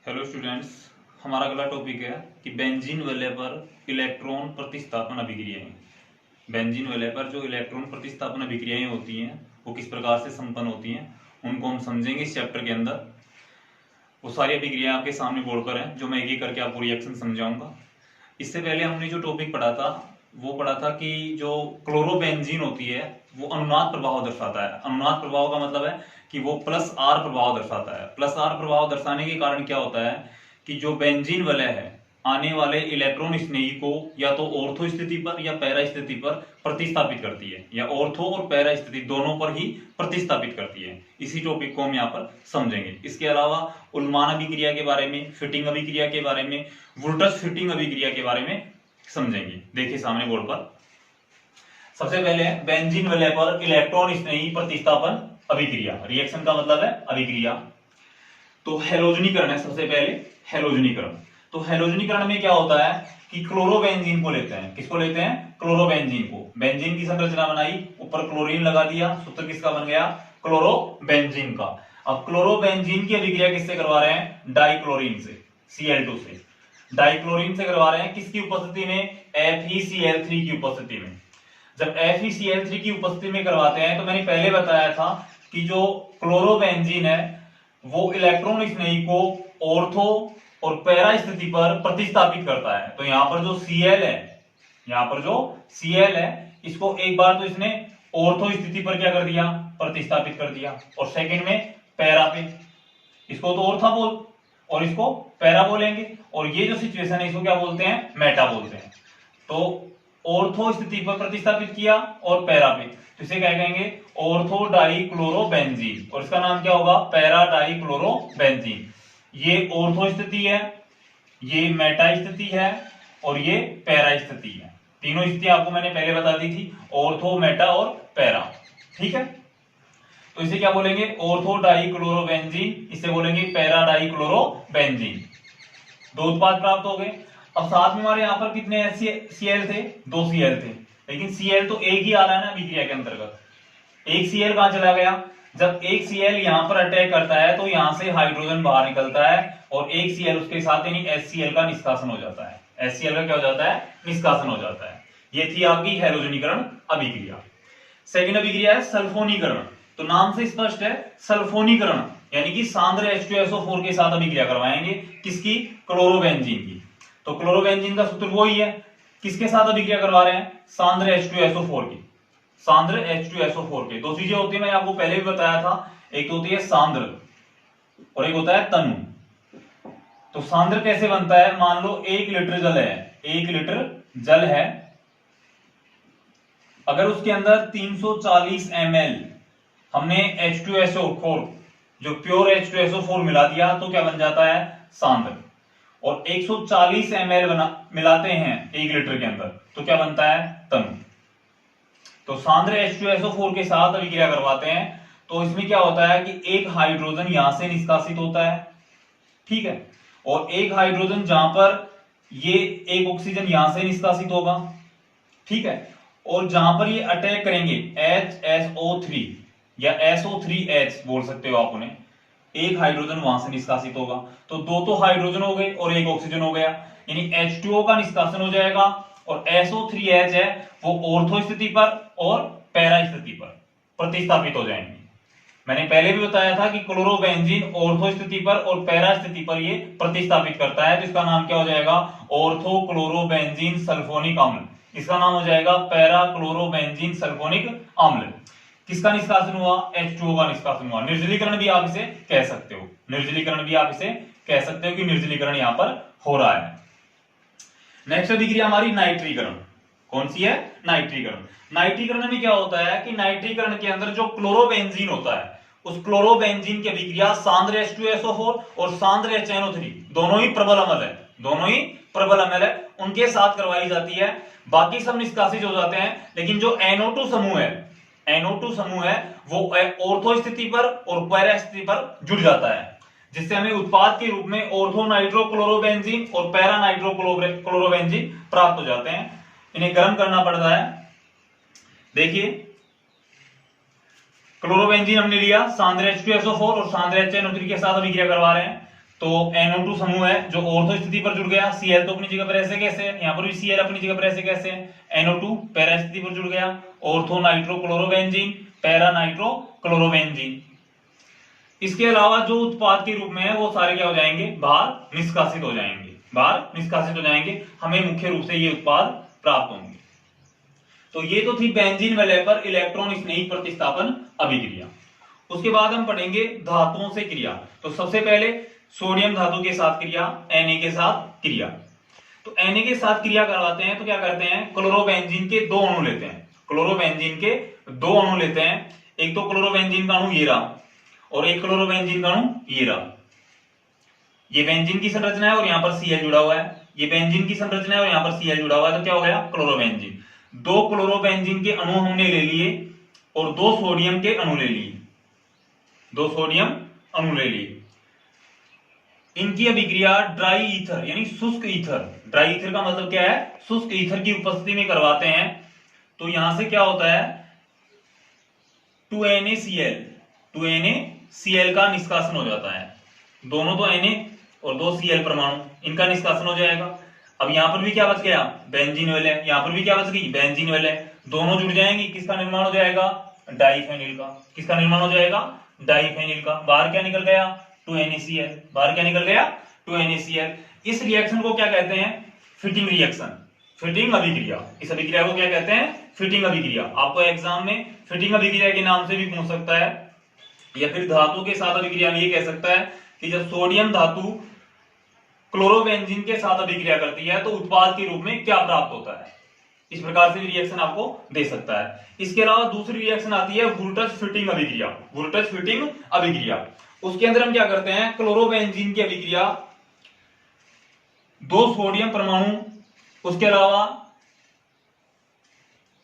Hello students, हमारा अगला topic है कि बेंजीन वलय पर इलेक्ट्रॉन प्रतिस्थापन अभिक्रियाएं। बेंजीन वलय पर जो इलेक्ट्रॉन प्रतिस्थापन अभिक्रियाएं होती हैं वो किस प्रकार से संपन्न होती हैं उनको हम समझेंगे इस चैप्टर के अंदर। वो सारी अभिक्रियाएं आपके सामने बोर्ड पर हैं जो मैं एक एक करके आपको रिएक्शन समझाऊंगा। इससे पहले हमने जो टॉपिक पढ़ा था वो पढ़ा था कि जो क्लोरोबेंजीन होती है वो अनुनाद प्रभाव दर्शाता है। अनुनाद प्रभाव का मतलब है कि वो प्लस आर प्रभाव दर्शाता है। प्लस आर प्रभाव दर्शाने के कारण क्या होता है कि जो बेंजीन वलय है आने वाले इलेक्ट्रॉन स्नेही को या तो ऑर्थो स्थिति पर या पैरा स्थिति पर प्रतिस्थापित करती है, या ऑर्थो और पैरा स्थिति दोनों पर ही प्रतिस्थापित करती है। इसी टॉपिक को हम यहाँ पर समझेंगे। इसके अलावा उल्मान अभिक्रिया के बारे में, फिटिंग अभिक्रिया के बारे में, वुल्टस फिटिंग अभिक्रिया के बारे में समझेंगे। देखिए सामने बोर्ड पर सबसे पहले बेंजीन वलय पर इलेक्ट्रॉन स्नेही प्रतिस्थापन अभिक्रिया। रिएक्शन का मतलब है अभिक्रिया। तो हैलोजनीकरण है सबसे पहले, हैलोजनीकरण। तो हैलोजनीकरण में क्या होता है कि क्लोरोबेंजीन को लेते हैं। किसको लेते हैं? क्लोरोबेंजीन को। बेंजीन की संरचना बनाई, ऊपर क्लोरीन लगा दिया, सूत्र किसका बन गया? क्लोरोबेंजीन का। अब क्लोरोबेंजीन की अभिक्रिया किससे करवा रहे हैं? डाइक्लोरीन से, Cl2 से। डाइक्लोरीन से करवा रहे हैं किसकी उपस्थिति में? FeCl3 की उपस्थिति में। जब FeCl3 की उपस्थिति में करवाते हैं तो मैंने पहले बताया था कि जो क्लोरोबेंजीन है वो इलेक्ट्रॉन स्नेही को ऑर्थो और पैरा स्थिति पर प्रतिस्थापित करता है। तो यहां पर जो Cl है, यहां पर जो Cl है इसको एक बार तो इसने ऑर्थो स्थिति पर क्या कर दिया? प्रतिस्थापित कर दिया। और सेकंड में पैरा पे, इसको तो ऑर्था बोल और इसको पैरा बोलेंगे। और ये जो सिचुएशन है इसको क्या बोलते हैं? मेटा बोलते हैं। तो ऑर्थो स्थिति पर प्रतिस्थापित किया और पैरा पे, तो इसे क्या कहेंगे? Ortho dichlorobenzene. और इसका नाम क्या होगा? Para dichlorobenzene. ये ऑर्थो स्थिति है, ये मेटा स्थिति है और ये पैरा स्थिति है। तीनों स्थिति आपको मैंने पहले बता दी थी, ऑर्थो, मेटा और पैरा। ठीक है, तो इसे क्या बोलेंगे? ऑर्थो डाइक्लोरोबेंजीन, इसे बोलेंगे पैरा डाइक्लोरोबेंजीन। दो उत्पाद प्राप्त हो गए। अब साथ में हमारे यहाँ पर कितने Cl थे? 2 Cl थे, लेकिन Cl तो एक ही आ रहा है ना अभिक्रिया के अंतर्गत। एक Cl कहां चला गया? जब एक Cl यहां पर अटैक करता है तो यहां से हाइड्रोजन बाहर निकलता है और एक Cl उसके साथ यानी HCl का निष्कासन हो जाता है। HCl का क्या हो जाता है? निष्कासन हो जाता है। ये थी आपकी हैलोजनीकरण अभिक्रिया। सेकंड अभिक्रिया है सल्फोनीकरण। तो नाम से स्पष्ट है, सल्फोनीकरण यानी कि सांद्र H2SO4 के साथ अभिक्रिया करवाएंगे। किसकी? क्लोरोबेंजीन की। तो क्लोरोबेंजीन का सूत्र वही है। किसके साथ अभिक्रिया करवा रहे हैं? सांद्र H2SO4 की। सांद्र H2SO4 के दो चीजें होती है, मैंने आपको पहले भी बताया था। एक होती है सांद्र और एक होता है तनु। तो सांद्र कैसे बनता है? मान लो 1 लीटर जल है, 1 लीटर जल है, अगर उसके अंदर 340 ml हमने H2SO4 जो प्योर H2SO4 मिला दिया तो क्या बन जाता है? सांद्र। और 140 ml मिलाते हैं 1 लीटर के अंदर तो क्या बनता है? तनु। तो सांद्र H2SO4 के साथ अभिक्रिया करवाते हैं तो इसमें क्या होता है कि एक हाइड्रोजन यहां से निष्कासित होता है, ठीक है, और एक हाइड्रोजन जहां पर ये एक ऑक्सीजन यहां से निष्कासित होगा, ठीक है, और जहां पर ये अटैक करेंगे HSO3 या SO3H बोल सकते हो आप उन्हें, एक हाइड्रोजन वहां से निष्कासित होगा। तो दो तो हाइड्रोजन हो गए और एक ऑक्सीजन हो गया, यानी H2O का निष्कासन हो जाएगा और SO3H है वो ऑर्थो स्थिति पर और पैरा स्थिति पर प्रतिस्थापित हो जाएंगे। मैंने पहले भी बताया था कि क्लोरोबेंजीन ऑर्थो स्थिति पर और पैरा स्थिति पर ये प्रतिस्थापित करता है, तो इसका नाम क्या हो जाएगा? ऑर्थो क्लोरोबेंजीन सल्फोनिक अम्ल। इसका नाम हो जाएगा पैरा क्लोरोबेंजीन सल्फोनिक अम्ल। किसका निष्कासन हुआ? H2O का निष्कासन हुआ। निर्जलीकरण भी आप इसे कह सकते हो, निर्जलीकरण भी आप इसे कह सकते हो कि निर्जलीकरण यहां पर हो रहा है। नेक्स्ट अभिक्रिया हमारी नाइट्रीकरण। कौन सी है? नाइट्रीकरण। नाइट्रीकरण में क्या होता है कि नाइट्रीकरण के अंदर जो क्लोरोबेंजीन होता है उस क्लोरोबेंजीन की अभिक्रिया सांद्र H2SO4 और सांद्र HNO3 दोनों ही प्रबल अम्ल है, दोनों ही प्रबल अम्ल है, उनके साथ करवाई जाती है। बाकी सब निष्कासित हो जाते हैं, लेकिन जो NO2 समूह है, NO2 समूह है वो ऑर्थो स्थिति पर और पैरा स्थिति पर जुड़ जाता है, जिससे हमें उत्पाद के रूप में ऑर्थो नाइट्रोक्लोरोबेंजीन और पैरा नाइट्रोक्लोरोबेंजीन प्राप्त हो जाते हैं। इन्हें गर्म करना पड़ता है। देखिए क्लोरोबेंजीन हमने लिया, सांद्र H2SO4 और सांद्र HNO3 के साथ अभिक्रिया करवा रहे हैं। तो NO2 समूह है जो ऑर्थो स्थिति पर जुड़ गया, Cl तो अपनी जगह पर ऐसे कैसे है, यहाँ पर भी Cl अपनी जगह पर ऐसे कैसे है, NO2 पैरा स्थिति पर जुड़ गया, ऑर्थो नाइट्रोक्लोरोबेंजीन, पैरा नाइट्रोक्लोरोबेंजीन। इसके अलावा जो उत्पाद के रूप में है वो सारे क्या हो जाएंगे, बाहर निष्कासित हो जाएंगे, बाहर निष्कासित हो जाएंगे, हमें मुख्य रूप से ये उत्पाद प्राप्त होंगे। तो ये तो थी बेंजीन वेलेपर इलेक्ट्रॉन स्नेही प्रतिस्थापन अभिक्रिया। उसके बाद हम पढ़ेंगे धातुओं से क्रिया। तो सबसे पहले सोडियम धातु के साथ क्रिया, Na के साथ क्रिया। तो Na के साथ क्रिया करवाते हैं तो क्या करते हैं, क्लोरोबेंजीन के दो अणु लेते हैं, क्लोरोबेंजीन के दो अणु लेते हैं, एक तो क्लोरोबेंजीन का अणु ये रहा और एक क्लोरोबेंजीन का अणु ये रहा। ये बेंजीन की संरचना है और यहाँ पर Cl जुड़ा हुआ है, ये बेंजीन की संरचना है और यहाँ पर Cl जुड़ा हुआ है, तो क्या हो गया, क्लोरोबेंजीन। दो क्लोरोबेंजीन के अणु हमने ले लिए और दो सोडियम के अणु ले लिए, दो सोडियम अणु ले लिए। इनकी अभिक्रिया ड्राई ईथर यानी शुष्क ईथर, ड्राई ईथर का मतलब क्या है, शुष्क ईथर की उपस्थिति में करवाते हैं। तो यहां से क्या होता है, 2NaCl, 2NaCl का निष्कासन हो जाता है। दोनों तो Na और दो Cl परमाणु, इनका निष्कासन हो जाएगा। अब यहां पर भी क्या बच गया, बेंजीन वेल है, यहां पर भी क्या बच गई, बेंजीन वेल है, दोनों जुड़ जाएंगी, किसका निर्माण हो जाएगा, डाइफेनिल का। किसका निर्माण हो जाएगा, डाइफेनिल का। बाहर क्या निकल गया, 2NaCl, बाहर क्या निकल गया, 2NaCl। इस रिएक्शन को क्या कहते हैं, फिटिंग रिएक्शन, फिटिंग अभिक्रिया। इस अभिक्रिया को क्या कहते हैं, फिटिंग अभिक्रिया। आपको एग्जाम में फिटिंग अभिक्रिया के नाम से भी पूछ सकता है, या फिर धातु के साथ अभिक्रिया में ये कह सकता है कि जब सोडियम धातु क्लोरोबेंजीन के साथ अभिक्रिया करती है तो उत्पाद के रूप में क्या प्राप्त होता है। इस प्रकार से रिएक्शन आपको दे सकता है। इसके अलावा दूसरी रिएक्शन आती है वुल्टज फिटिंग अभिक्रिया, वुल्टज फिटिंग अभिक्रिया। उसके अंदर हम क्या करते हैं, क्लोरोबेंजीन की अभिक्रिया, दो सोडियम परमाणु, उसके अलावा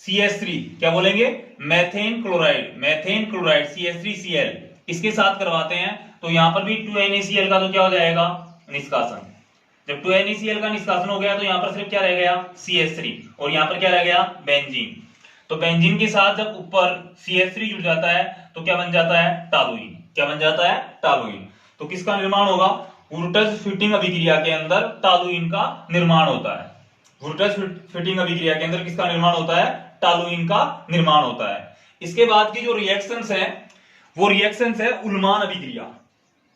CH3, क्या बोलेंगे, methane chloride, methane chloride CH3Cl, इसके साथ करवाते हैं। तो यहां पर भी 2NaCl का तो क्या हो जाएगा, निष्कासन। जब 2NaCl का निष्कासन हो गया तो यहां पर सिर्फ क्या रह गया, CH3, और यहां पर क्या रह गया, बेंजीन। तो बेंजीन के साथ जब ऊपर CH3 जुड़ जाता है तो क्या बन जाता है, टालुइन। क्या बन जाता है, टालुइन। तो किसका निर्माण होगा, वुल्टज फिटिंग अभिक्रिया के अंदर टालुइन का निर्माण होता है। वुल्टज फिटिंग अभिक्रिया के अंदर किसका निर्माण होता है, टालुइन का निर्माण होता है। इसके बाद की जो रिएक्शंस है वो रिएक्शंस है उल्मान अभिक्रिया।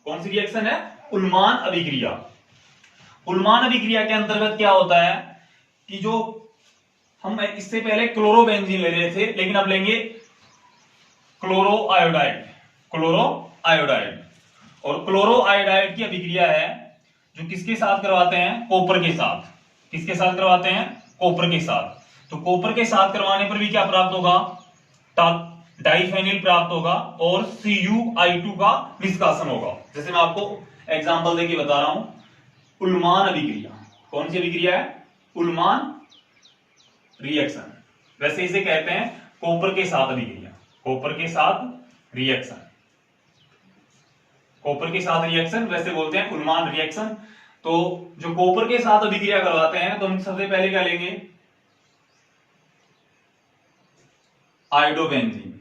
कौन सी रिएक्शन है, उल्मान अभिक्रिया। उल्मान अभिक्रिया के अंतर्गत क्या होता है कि जो हम इससे पहले क्लोरोबेंजीन ले रहे थे, लेकिन अब लेंगे क्लोरो आयोडाइड, क्लोरो आयोडाइड। और क्लोरो आयोडाइड की अभिक्रिया है जो किसके साथ करवाते हैं, कॉपर के साथ। किसके साथ करवाते हैं, कॉपर के साथ। तो कॉपर के साथ करवाने पर भी क्या प्राप्त होगा, डाइफेनिल प्राप्त होगा और CuI2 का निष्कासन होगा। जैसे मैं आपको एग्जांपल देके बता रहा हूं, उल्मान अभिक्रिया। कौन सी अभिक्रिया है, उल्मान रिएक्शन। वैसे इसे कहते हैं कॉपर के साथ अभिक्रिया, कॉपर के साथ रिएक्शन, कॉपर के साथ रिएक्शन वैसे बोलते हैं उल्मान रिएक्शन। तो जो कॉपर के साथ अभिक्रिया करवाते हैं तो हम सबसे पहले क्या लेंगे, आयोडोबेंजीन।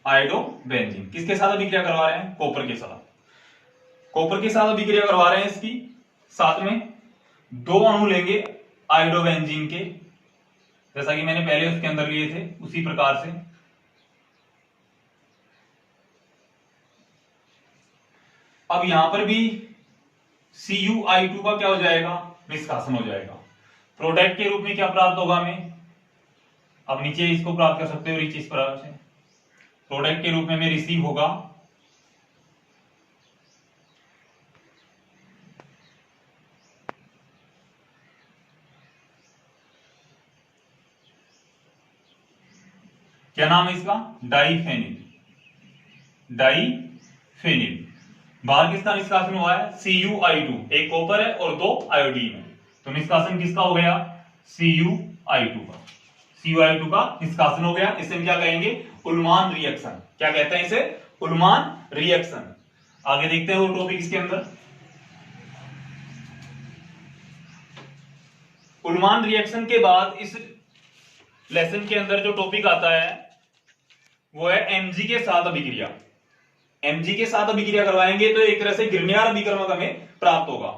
आयोडोबेंजीन किसके साथ अभिक्रिया करवा रहे हैं, कॉपर के साथ। कॉपर के साथ अभिक्रिया करवा रहे हैं, इसकी साथ में दो अणु लेंगे आयोडोबेंजीन के, जैसा कि मैंने पहले उसके अंदर लिए थे उसी प्रकार से। अब यहां पर भी CuI2 का क्या हो जाएगा, निष्कासन हो जाएगा। प्रोडक्ट के रूप में क्या प्राप्त होगा हमें, अब नीचे इसको प्राप्त कर सकते हो नीचे इस प्रकार से, प्रोडक्ट के रूप में हमें रिसीव होगा क्या नाम है इसका, डाइफेनिल, डाइफेनिल। बाहर किसका निष्कासन हुआ है, CuI2, एक कॉपर है और दो आयोडीन है, तो निष्कासन किसका हो गया, CuI2 का। CuI2 का निष्कासन हो गया। इसे हम क्या कहेंगे, उल्मान रिएक्शन। क्या कहते हैं इसे, उल्मान रिएक्शन। आगे देखते हैं वो टॉपिक इसके अंदर। उल्मान रिएक्शन के बाद इस लेसन के अंदर जो टॉपिक आता है वो है Mg के साथ अभिक्रिया। Mg के साथ अभिक्रिया करवाएंगे तो एक तरह से गिरनियार अभिकर्मक हमें प्राप्त होगा,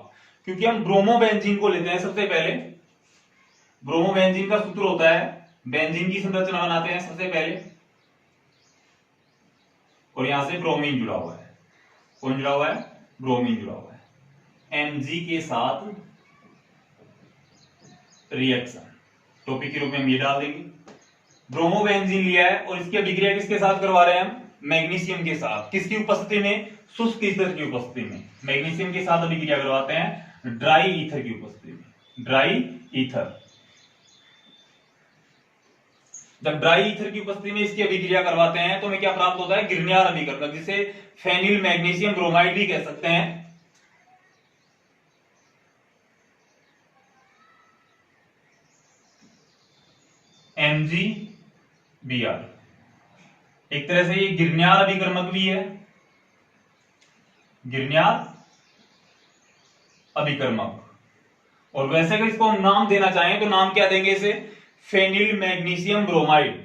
क्योंकि हम ब्रोमोबेंजीन को लेते हैं सबसे पहले। ब्रोमोबेंजीन का सूत्र होता है, बेंजीन की संरचना बनाते हैं सबसे पहले, और यहां से ब्रोमीन जुड़ा हुआ है। कौन जुड़ा हुआ है? ब्रोमीन जुड़ा हुआ है। Mg के साथ रिएक्शन टॉपिक के रूप में हम ये डाल देंगे। ब्रोमोबेंजीन लिया है और इसकी अभिक्रिया किसके साथ करवा रहे हैं हम? मैग्नीशियम के साथ। किसकी उपस्थिति में? शुष्क ईथर की उपस्थिति में। मैग्नीशियम के साथ अभिक्रिया करवाते हैं ड्राई ईथर की उपस्थिति में। ड्राई ईथर, जब ड्राई ईथर की उपस्थिति में इसकी अभिक्रिया करवाते हैं तो हमें क्या प्राप्त होता है? गिरनियार अभिकर्मक, जिसे फेनिल मैग्नीशियम ब्रोमाइड भी कह सकते हैं। MgBr, एक तरह से ये गिरनियार अभिकर्मक भी है, गिरनियार अभिकर्मक। और वैसे अगर इसको हम नाम देना चाहें तो नाम क्या देंगे इसे? Phenyl magnesium bromide.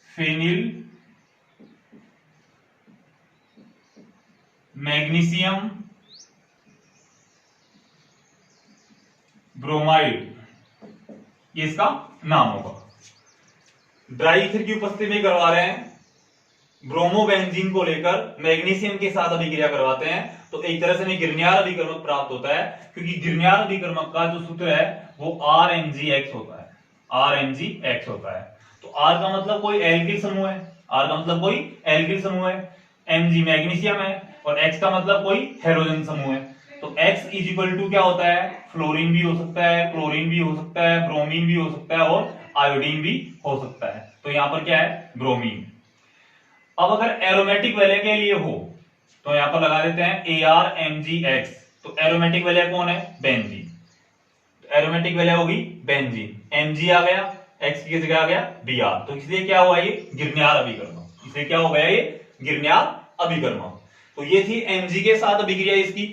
Phenyl magnesium bromide, ये इसका नाम होगा। ड्राई ईथर की उपस्थिति में करवा रहे हैं, ब्रोमोबेंजीन को लेकर मैग्नीशियम के साथ अभिक्रिया करवाते हैं तो एक तरह से हमें गिरनियार अभिकर्मक प्राप्त होता है, क्योंकि गिरनियार अभिकर्मक का जो सूत्र है वो RMgX होता है। RMgX होता है। तो R का मतलब कोई एल्किल समूह है, R का मतलब कोई एल्किल समूह है, Mg मैग्नीशियम है, और X का मतलब कोई हैलोजन समूह है। तो X इज इक्वल टू क्या होता है? फ्लोरीन भी हो सकता है, क्लोरीन भी हो सकता है, ब्रोमीन भी हो सकता है, और आयोडीन भी हो सकता है। तो यहां पर क्या है? ब्रोमीन। अब अगर एरोमेटिक वैल्यू के लिए हो तो यहां पर लगा देते हैं ArMgX। तो एरोमेटिक वैल्यू कौन है? बेंजीन। तो एरोमेटिक वैल्यू होगी बेंजीन। Mg आ गया, X की जगह आ गया Br, तो इसलिए क्या हुआ? ये गिरनियार अभिकर्मक। इसलिए क्या हो गया? ये गिरनियार अभिकर्मक। तो ये थी Mg के साथ अभिक्रिया इसकी।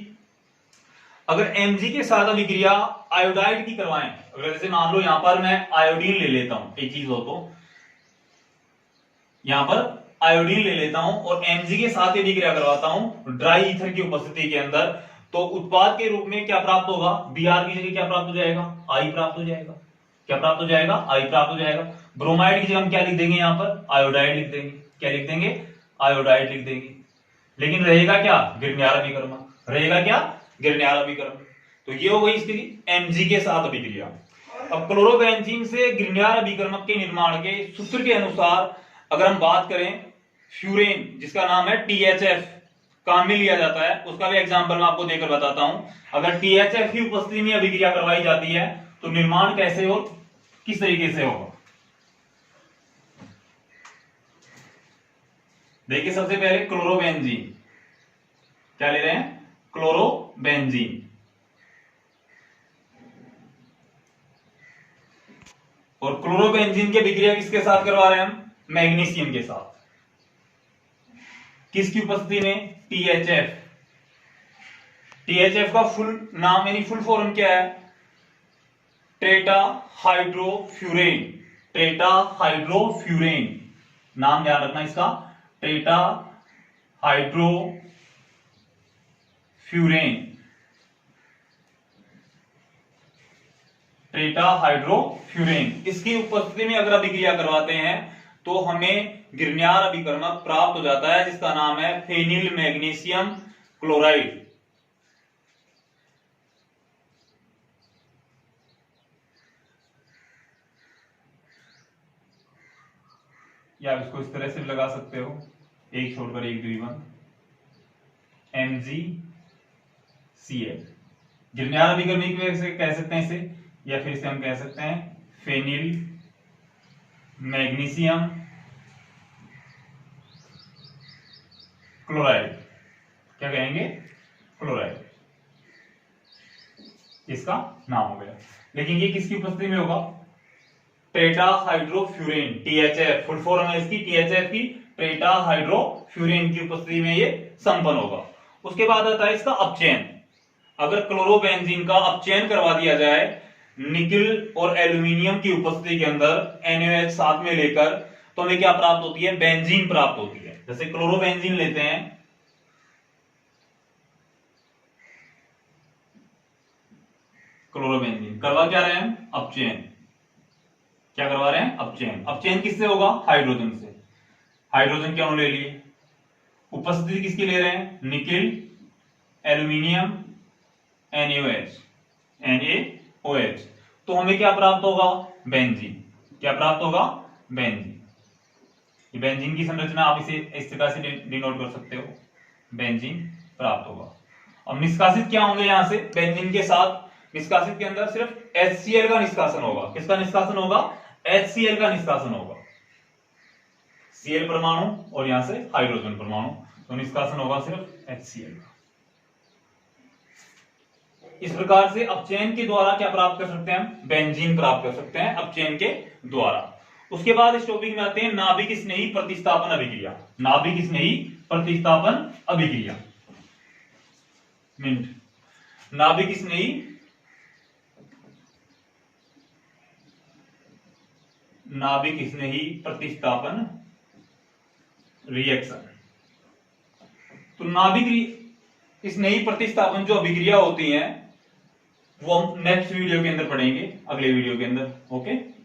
अगर Mg के साथ अभिक्रिया आयोडाइड की करवाएं, अगर जैसे मान लो यहां पर मैं आयोडीन ले लेता हूं, एक चीज हो तो यहां पर आयोडीन ले लेता हूं और Mg के साथ ही अभिक्रिया करवाता हूं ड्राई ईथर की उपस्थिति के अंदर, तो उत्पाद के रूप में क्या प्राप्त होगा? Br की जगह क्या प्राप्त हो जाएगा? I प्राप्त हो जाएगा। क्या प्राप्त हो जाएगा? I प्राप्त हो जाएगा। ब्रोमाइड की जगह हम क्या लिख देंगे? यहां पर आयोडाइड लिख देंगे। क्या लिख देंगे? आयोडाइड लिख देंगे। लेकिन रहेगा क्या? गिरनियार अभिकर्मक। रहेगा क्या? गिरनियार अभिकर्मक। तो ये हो गई इसकी Mg के साथ अभिक्रिया। अब क्लोरोबेंजीन से गिरनियार अभिकर्मक के निर्माण के सूत्र के अनुसार अगर हम बात करें, फ्यूरेन जिसका नाम है THF काम में लिया जाता है, उसका भी एग्जांपल मैं आपको देकर बताता हूं। अगर THF की उपस्थिति में अभिक्रिया करवाई जाती है तो निर्माण कैसे हो, किस तरीके से होगा? देखिए सबसे पहले क्लोरोबेंजीन, क्या ले रहे हैं? क्लोरोबेंजीन। और क्लोरोबेंजीन की अभिक्रिया किसके साथ करवा रहे हैं हम? मैग्नीशियम के साथ। किसकी उपस्थिति में? THF। THF का फुल नाम यानी फुल फॉर्म क्या है? टेट्रा हाइड्रोफ्यूरेन। टेट्रा हाइड्रोफ्यूरेन, नाम याद रखना इसका, टेट्रा हाइड्रोफ्यूरेन। टेट्रा हाइड्रोफ्यूरेन, इसकी उपस्थिति में अगर अभिक्रिया करवाते हैं तो हमें गिरनियार अभिकर्मक प्राप्त हो जाता है, जिसका नाम है फेनिल मैग्नीशियम क्लोराइड। या इसको इस तरह से भी लगा सकते हो, एक छोड़कर एक द्विबंध, MgCl। गिरनियार अभिकर्मक से कह सकते हैं इसे, या फिर इसे हम कह सकते हैं फेनिल मैग्नीशियम क्लोराइड। क्या कहेंगे? क्लोराइड, इसका नाम हो गया। लेकिन ये किसकी उपस्थिति में होगा? टेट्रा हाइड्रोफ्यूरेन, THF, फुल फॉर्म है इसकी THF की, टेट्रा हाइड्रोफ्यूरेन की उपस्थिति में ये संपन्न होगा। उसके बाद आता है इसका अपचयन। अगर क्लोरोबेंजीन का अपचयन करवा दिया जाए निकेल और एल्यूमिनियम की उपस्थिति के अंदर NaOH साथ में लेकर, तो हमें क्या प्राप्त होती है? बेंजीन प्राप्त होती है। जैसे क्लोरोबेंजीन लेते हैं, क्लोरोबेंजीन करवा क्या रहे हैं, अपचयन। क्या करवा रहे हैं, अपचयन। अपचयन किससे होगा, हाइड्रोजन से। हाइड्रोजन के अणु ले लिए, उपस्थिति किसकी ले रहे हैं, निकिल, एल्यूमिनियम, NaOH, NaOH। तो हमें क्या प्राप्त होगा, बेंजीन। क्या प्राप्त होगा, बेंजीन। ये बेंजीन की संरचना आप इसे इस तरह से डिनोट कर सकते हो, बेंजीन प्राप्त होगा। अब निष्कासित क्या होंगे यहां से, बेंजीन के साथ निष्कासित के अंदर सिर्फ HCl का निष्कासन होगा। किसका निष्कासन होगा, HCl का निष्कासन होगा। Cl परमाणु और यहां से हाइड्रोजन परमाणु, तो निष्कासन होगा सिर्फ HCl का। इस प्रकार से अपचयन के द्वारा क्या प्राप्त कर सकते हैं, हम बेंजीन प्राप्त कर सकते हैं अपचयन के द्वारा। उसके बाद इस टॉपिक में आते हैं नाभिक स्नेही प्रतिस्थापन अभिक्रिया। नाभिक स्नेही प्रतिस्थापन अभिक्रिया, मिनट, नाभिक स्नेही प्रतिस्थापन रिएक्शन। तो नाभिक स्नेही प्रतिस्थापन जो अभिक्रिया होती है वो हम नेक्स्ट वीडियो के अंदर पढ़ेंगे, अगले वीडियो के अंदर। ओके।